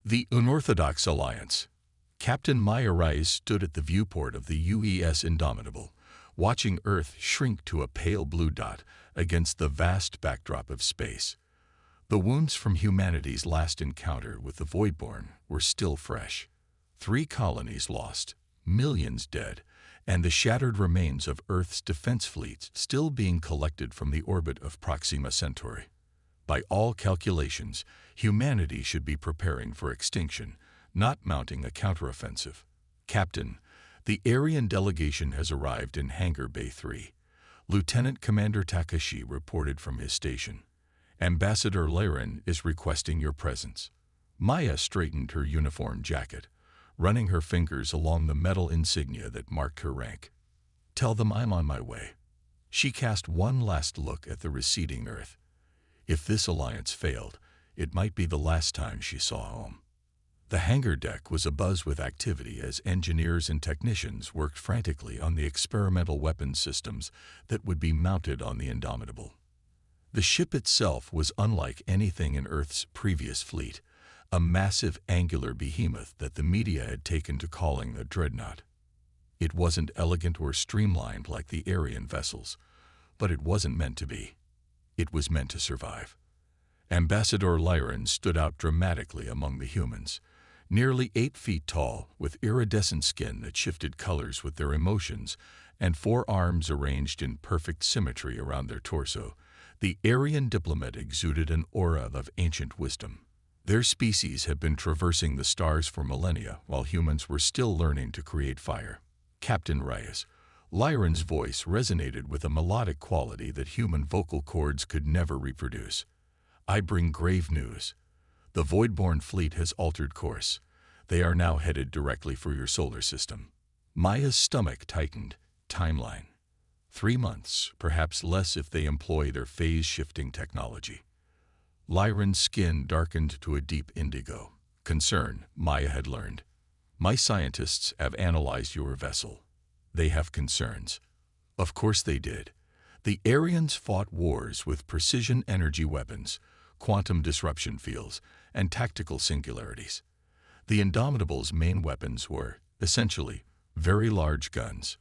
The Unorthodox Alliance. Captain Maya Rise stood at the viewport of the UES Indomitable, watching Earth shrink to a pale blue dot against the vast backdrop of space. The wounds from humanity's last encounter with the Voidborn were still fresh. 3 colonies lost, millions dead, and the shattered remains of Earth's defense fleets still being collected from the orbit of Proxima Centauri. By all calculations, humanity should be preparing for extinction, not mounting a counteroffensive. Captain, the Aryan delegation has arrived in Hangar Bay 3. Lieutenant Commander Takashi reported from his station. Ambassador Laren is requesting your presence. Maya straightened her uniform jacket, running her fingers along the metal insignia that marked her rank. Tell them I'm on my way. She cast one last look at the receding Earth. If this alliance failed, it might be the last time she saw home. The hangar deck was abuzz with activity as engineers and technicians worked frantically on the experimental weapons systems that would be mounted on the Indomitable. The ship itself was unlike anything in Earth's previous fleet, a massive angular behemoth that the media had taken to calling the Dreadnought. It wasn't elegant or streamlined like the Aryan vessels, but it wasn't meant to be. It was meant to survive. Ambassador Lyran stood out dramatically among the humans. Nearly 8 feet tall, with iridescent skin that shifted colors with their emotions, and 4 arms arranged in perfect symmetry around their torso, the Aryan diplomat exuded an aura of ancient wisdom. Their species had been traversing the stars for millennia while humans were still learning to create fire. Captain Reyes. Lyran's voice resonated with a melodic quality that human vocal cords could never reproduce. I bring grave news. The Voidborn fleet has altered course. They are now headed directly for your solar system. Maya's stomach tightened. Timeline. 3 months, perhaps less if they employ their phase-shifting technology. Lyran's skin darkened to a deep indigo. Concern, Maya had learned. My scientists have analyzed your vessel. They have concerns. Of course they did. The Aryans fought wars with precision energy weapons, quantum disruption fields, and tactical singularities. The Indomitable's main weapons were, essentially, very large guns.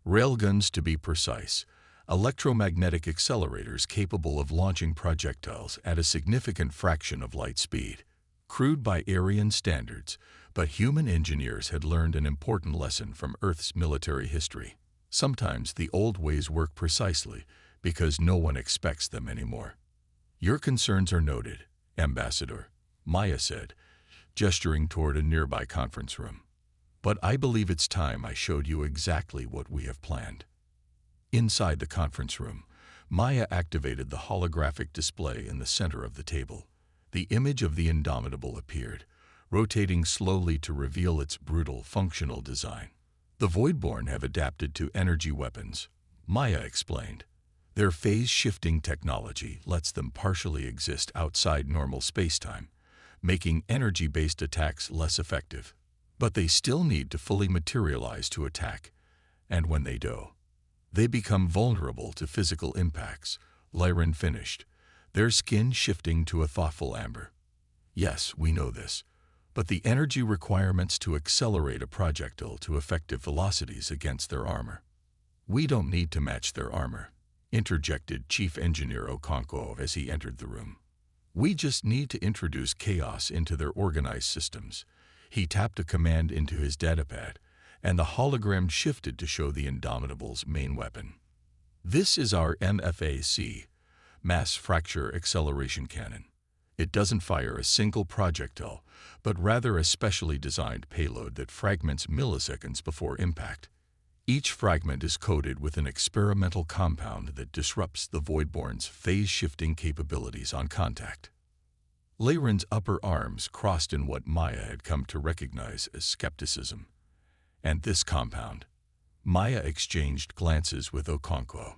Railguns to be precise, electromagnetic accelerators capable of launching projectiles at a significant fraction of light speed. Crude by Aryan standards, but human engineers had learned an important lesson from Earth's military history. Sometimes the old ways work precisely because no one expects them anymore. Your concerns are noted, Ambassador, Maya said, gesturing toward a nearby conference room. But I believe it's time I showed you exactly what we have planned. Inside the conference room, Maya activated the holographic display in the center of the table. The image of the Indomitable appeared, rotating slowly to reveal its brutal, functional design. The Voidborn have adapted to energy weapons, Maya explained. Their phase-shifting technology lets them partially exist outside normal spacetime, making energy-based attacks less effective. But they still need to fully materialize to attack, and when they do, they become vulnerable to physical impacts, Lyran finished, their skin shifting to a thoughtful amber. Yes, we know this, but the energy requirements to accelerate a projectile to effective velocities against their armor. We don't need to match their armor, interjected Chief Engineer Okonkwo as he entered the room. We just need to introduce chaos into their organized systems. He tapped a command into his datapad, and the hologram shifted to show the Indomitable's main weapon. This is our MFAC, Mass Fracture Acceleration Cannon. It doesn't fire a single projectile, but rather a specially designed payload that fragments milliseconds before impact. Each fragment is coated with an experimental compound that disrupts the Voidborn's phase-shifting capabilities on contact. Lyran's upper arms crossed in what Maya had come to recognize as skepticism. And this compound? Maya exchanged glances with Okonkwo.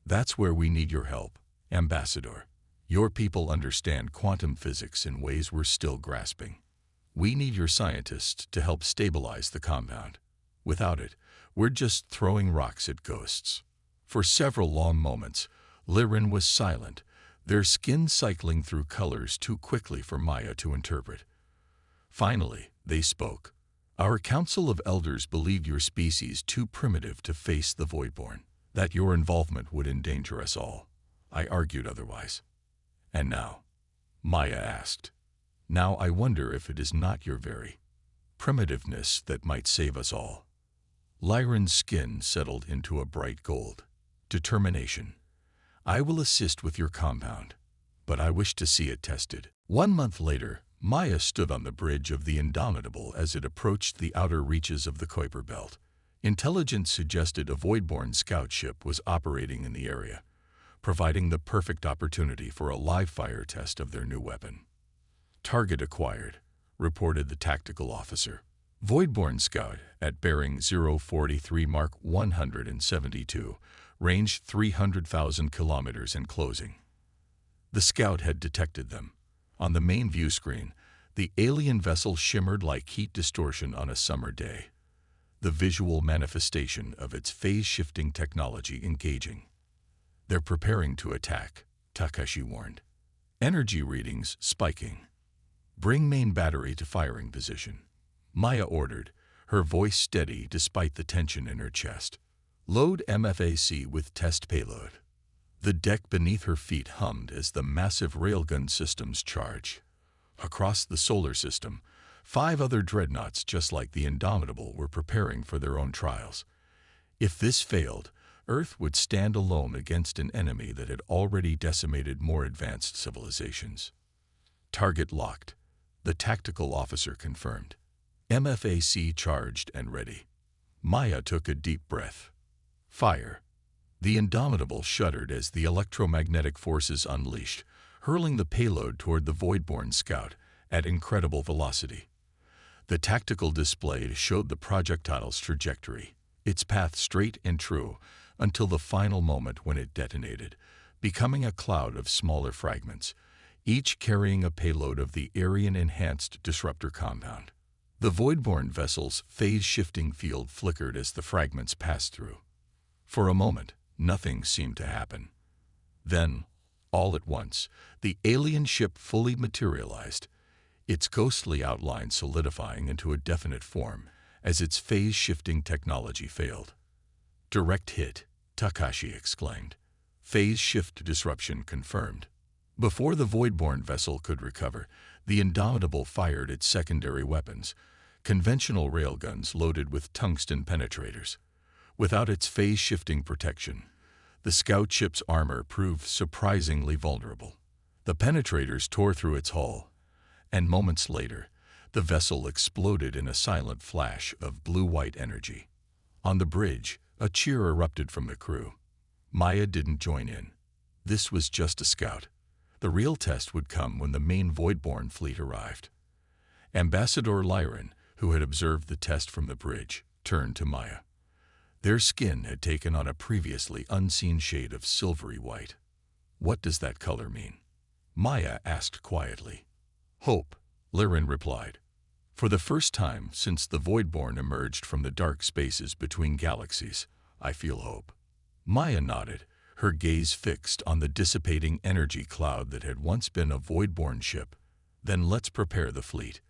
That's where we need your help, Ambassador. Your people understand quantum physics in ways we're still grasping. We need your scientists to help stabilize the compound. Without it, we're just throwing rocks at ghosts. For several long moments, Lyran was silent, their skin cycling through colors too quickly for Maya to interpret. Finally, they spoke. Our Council of Elders believed your species too primitive to face the Voidborn, that your involvement would endanger us all. I argued otherwise. And now? Maya asked. Now I wonder if it is not your very primitiveness that might save us all. Lyran's skin settled into a bright gold. Determination. I will assist with your compound, but I wish to see it tested. 1 month later, Maya stood on the bridge of the Indomitable as it approached the outer reaches of the Kuiper Belt. Intelligence suggested a Voidborn scout ship was operating in the area, providing the perfect opportunity for a live-fire test of their new weapon. Target acquired, reported the tactical officer. Voidborn scout at bearing 043 Mark 172, range 300,000 kilometers and closing. The scout had detected them. On the main view screen, the alien vessel shimmered like heat distortion on a summer day, the visual manifestation of its phase-shifting technology engaging. They're preparing to attack, Takashi warned. Energy readings spiking. Bring main battery to firing position. Maya ordered, her voice steady despite the tension in her chest. Load MFAC with test payload. The deck beneath her feet hummed as the massive railgun systems charged. Across the solar system, 5 other dreadnoughts just like the Indomitable were preparing for their own trials. If this failed, Earth would stand alone against an enemy that had already decimated more advanced civilizations. Target locked, the tactical officer confirmed. MFAC charged and ready. Maya took a deep breath. Fire. The Indomitable shuddered as the electromagnetic forces unleashed, hurling the payload toward the Voidborn scout at incredible velocity. The tactical display showed the projectile's trajectory, its path straight and true, until the final moment when it detonated, becoming a cloud of smaller fragments, each carrying a payload of the Aryan-enhanced disruptor compound. The Voidborn vessel's phase-shifting field flickered as the fragments passed through. For a moment, nothing seemed to happen. Then, all at once, the alien ship fully materialized, its ghostly outline solidifying into a definite form as its phase-shifting technology failed. Direct hit, Takashi exclaimed. Phase shift disruption confirmed. Before the Voidborn vessel could recover, the Indomitable fired its secondary weapons, conventional railguns loaded with tungsten penetrators. Without its phase-shifting protection, the scout ship's armor proved surprisingly vulnerable. The penetrators tore through its hull, and moments later, the vessel exploded in a silent flash of blue-white energy. On the bridge, a cheer erupted from the crew. Maya didn't join in. This was just a scout. The real test would come when the main Voidborn fleet arrived. Ambassador Lyran, who had observed the test from the bridge, turned to Maya. Their skin had taken on a previously unseen shade of silvery white. What does that color mean? Maya asked quietly. Hope, Lyran replied. For the first time since the Voidborn emerged from the dark spaces between galaxies, I feel hope. Maya nodded, her gaze fixed on the dissipating energy cloud that had once been a Voidborn ship. Then let's prepare the fleet.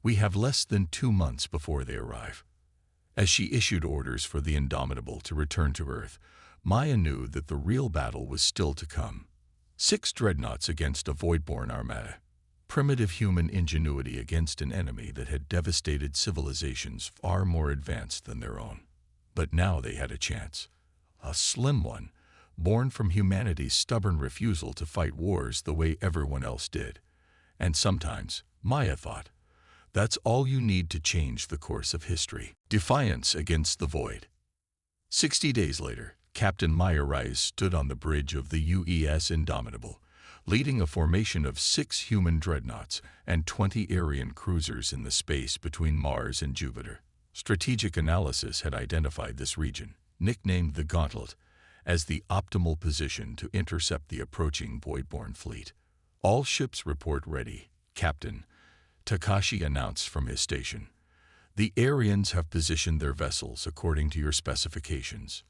We have less than 2 months before they arrive. As she issued orders for the Indomitable to return to Earth, Maya knew that the real battle was still to come. 6 dreadnoughts against a Voidborn armada. Primitive human ingenuity against an enemy that had devastated civilizations far more advanced than their own. But now they had a chance. A slim one, born from humanity's stubborn refusal to fight wars the way everyone else did. And sometimes, Maya thought, that's all you need to change the course of history. Defiance against the void. 60 days later, Captain Maya Rice stood on the bridge of the UES Indomitable, leading a formation of 6 human dreadnoughts and 20 Aryan cruisers in the space between Mars and Jupiter. Strategic analysis had identified this region, nicknamed the Gauntlet, as the optimal position to intercept the approaching Voidborn fleet. All ships report ready, Captain, Takashi announced from his station. The Aryans have positioned their vessels according to your specifications.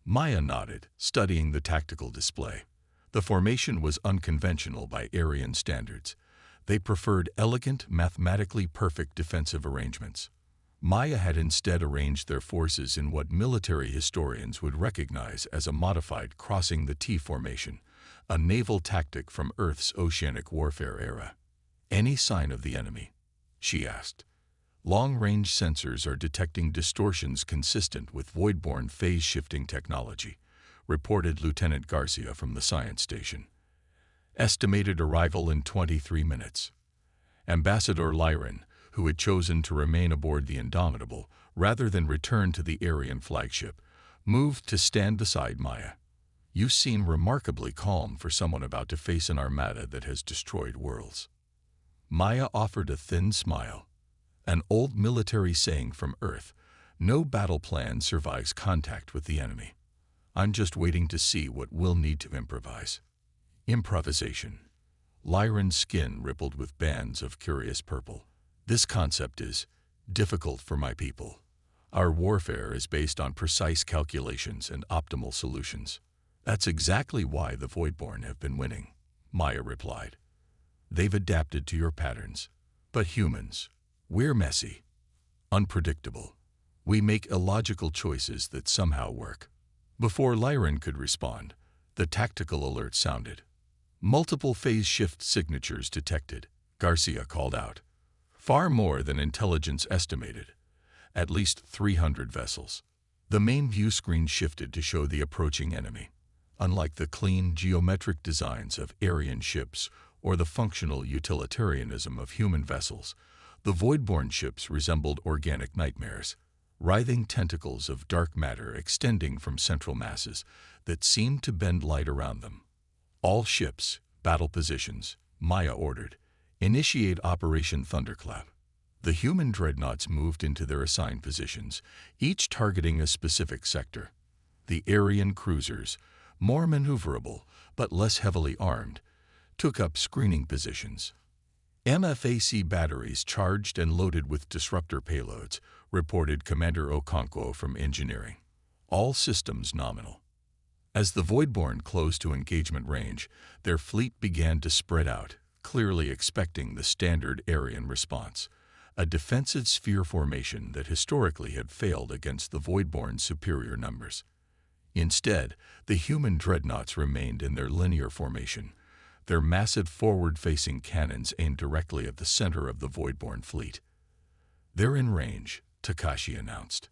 Maya nodded, studying the tactical display. The formation was unconventional by Aryan standards. They preferred elegant, mathematically perfect defensive arrangements. Maya had instead arranged their forces in what military historians would recognize as a modified crossing the T formation, a naval tactic from Earth's oceanic warfare era. "Any sign of the enemy?" she asked. "Long-range sensors are detecting distortions consistent with void-borne phase-shifting technology," reported Lieutenant Garcia from the science station. "Estimated arrival in 23 minutes. Ambassador Lyran, who had chosen to remain aboard the Indomitable rather than return to the Aryan flagship, moved to stand beside Maya. "You seem remarkably calm for someone about to face an armada that has destroyed worlds." Maya offered a thin smile. An old military saying from Earth, "No battle plan survives contact with the enemy. I'm just waiting to see what we'll need to improvise." Improvisation. Lyran's skin rippled with bands of curious purple. "This concept is difficult for my people. Our warfare is based on precise calculations and optimal solutions." "That's exactly why the Voidborn have been winning," Maya replied. "They've adapted to your patterns. But humans, we're messy, unpredictable. We make illogical choices that somehow work." Before Lyran could respond, the tactical alert sounded. "Multiple phase shift signatures detected," Garcia called out. "Far more than intelligence estimated. At least 300 vessels." The main view screen shifted to show the approaching enemy. Unlike the clean, geometric designs of Aryan ships or the functional utilitarianism of human vessels, the Voidborn ships resembled organic nightmares, writhing tentacles of dark matter extending from central masses that seemed to bend light around them. "All ships, battle positions," Maya ordered. "Initiate Operation Thunderclap." The human dreadnoughts moved into their assigned positions, each targeting a specific sector. The Aryan cruisers, more maneuverable but less heavily armed, took up screening positions. MFAC batteries charged and loaded with disruptor payloads, reported Commander Okonkwo from engineering. All systems nominal. As the Voidborn closed to engagement range, their fleet began to spread out, clearly expecting the standard Aryan response, a defensive sphere formation that historically had failed against the Voidborn's superior numbers. Instead, the human dreadnoughts remained in their linear formation, their massive forward-facing cannons aimed directly at the center of the Voidborn fleet. "They're in range," Takashi announced.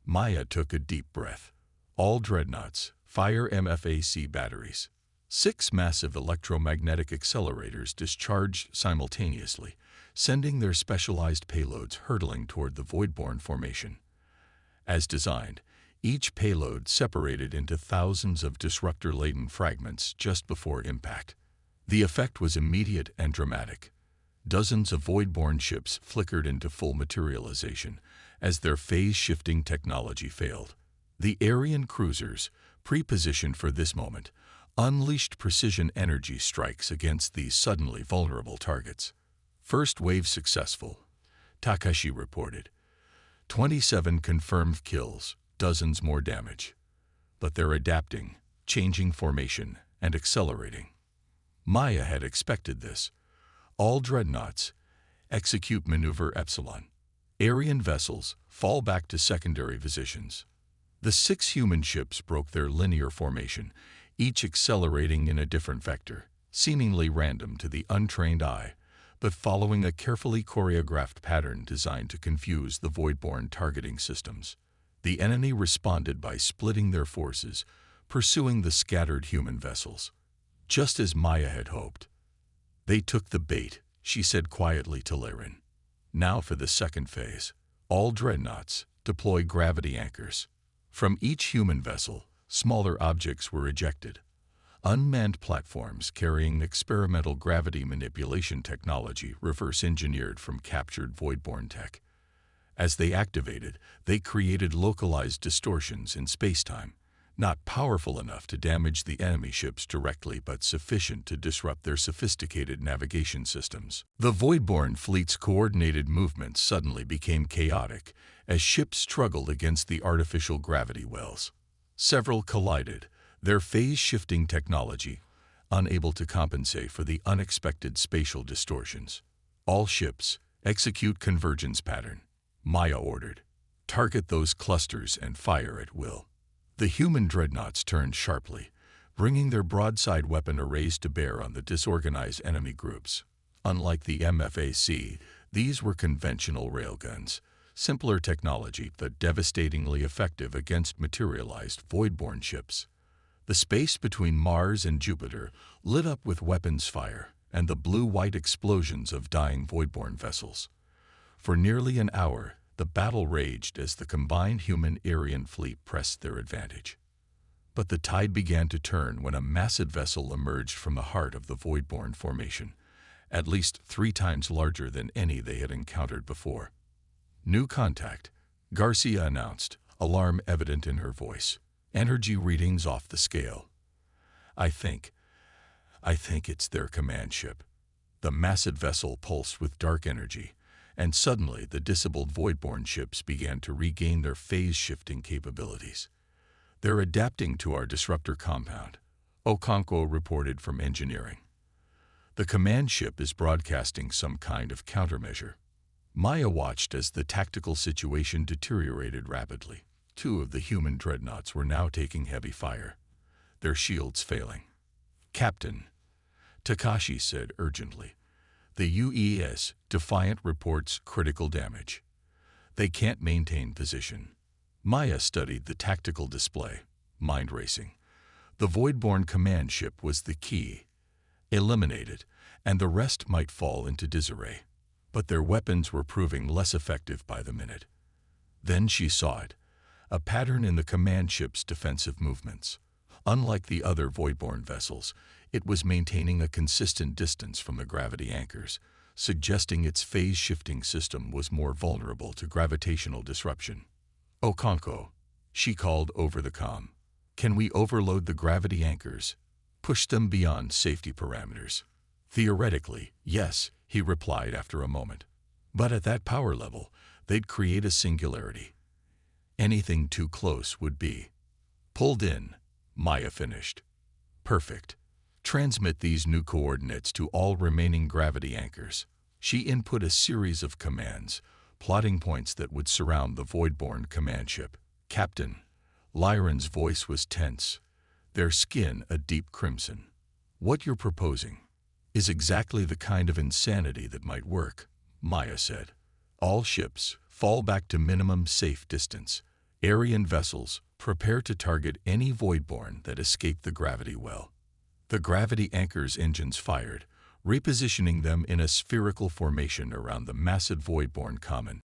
Maya took a deep breath. "All dreadnoughts, fire MFAC batteries." 6 massive electromagnetic accelerators discharged simultaneously, sending their specialized payloads hurtling toward the Voidborn formation. As designed, each payload separated into thousands of disruptor-laden fragments just before impact. The effect was immediate and dramatic. Dozens of Voidborn ships flickered into full materialization as their phase-shifting technology failed. The Aryan cruisers, pre-positioned for this moment, unleashed precision energy strikes against these suddenly vulnerable targets. "First wave successful," Takashi reported. 27 confirmed kills, dozens more damage. But they're adapting, changing formation, and accelerating. Maya had expected this. "All dreadnoughts, execute maneuver Epsilon. Aryan vessels, fall back to secondary positions." The 6 human ships broke their linear formation, each accelerating in a different vector, seemingly random to the untrained eye, but following a carefully choreographed pattern designed to confuse the Voidborn targeting systems. The enemy responded by splitting their forces, pursuing the scattered human vessels. Just as Maya had hoped. "They took the bait," she said quietly to Lyran. "Now for the second phase. All dreadnoughts, deploy gravity anchors." From each human vessel, smaller objects were ejected. Unmanned platforms carrying experimental gravity manipulation technology reverse-engineered from captured Voidborn tech. As they activated, they created localized distortions in spacetime, not powerful enough to damage the enemy ships directly but sufficient to disrupt their sophisticated navigation systems. The Voidborn fleet's coordinated movements suddenly became chaotic as ships struggled against the artificial gravity wells. Several collided, their phase-shifting technology, unable to compensate for the unexpected spatial distortions. All ships, execute convergence pattern, Maya ordered. Target those clusters and fire at will. The human dreadnoughts turned sharply, bringing their broadside weapon arrays to bear on the disorganized enemy groups. Unlike the MFAC, these were conventional railguns, simpler technology but devastatingly effective against materialized voidborne ships. The space between Mars and Jupiter lit up with weapons fire and the blue-white explosions of dying voidborne vessels. For nearly an hour, the battle raged as the combined human-Aryan fleet pressed their advantage. But the tide began to turn when a massive vessel emerged from the heart of the voidborne formation, at least 3 times larger than any they had encountered before. New contact, Garcia announced, alarm evident in her voice. Energy readings off the scale. I think it's their command ship. The massive vessel pulsed with dark energy, and suddenly the disabled voidborne ships began to regain their phase-shifting capabilities. They're adapting to our disruptor compound, Okonkwo reported from engineering. The command ship is broadcasting some kind of countermeasure. Maya watched as the tactical situation deteriorated rapidly. 2 of the human dreadnoughts were now taking heavy fire, their shields failing. Captain, Takashi said urgently, the UES Defiant reports critical damage. They can't maintain position. Maya studied the tactical display, mind racing. The voidborne command ship was the key. Eliminate it, and the rest might fall into disarray. But their weapons were proving less effective by the minute. Then she saw it. A pattern in the command ship's defensive movements. Unlike the other voidborne vessels, it was maintaining a consistent distance from the gravity anchors, suggesting its phase-shifting system was more vulnerable to gravitational disruption. Okonkwo, she called over the comm. Can we overload the gravity anchors? Push them beyond safety parameters? Theoretically, yes, he replied after a moment. But at that power level, they'd create a singularity. Anything too close would be pulled in, Maya finished. Perfect. Transmit these new coordinates to all remaining gravity anchors. She input a series of commands, plotting points that would surround the voidborne command ship. Captain, Lyron's voice was tense, their skin a deep crimson. What you're proposing is exactly the kind of insanity that might work, Maya said. All ships fall back to minimum safe distance. Aryan vessels prepare to target any voidborne that escape the gravity well. The gravity anchor's engines fired, repositioning them in a spherical formation around the massive voidborne common.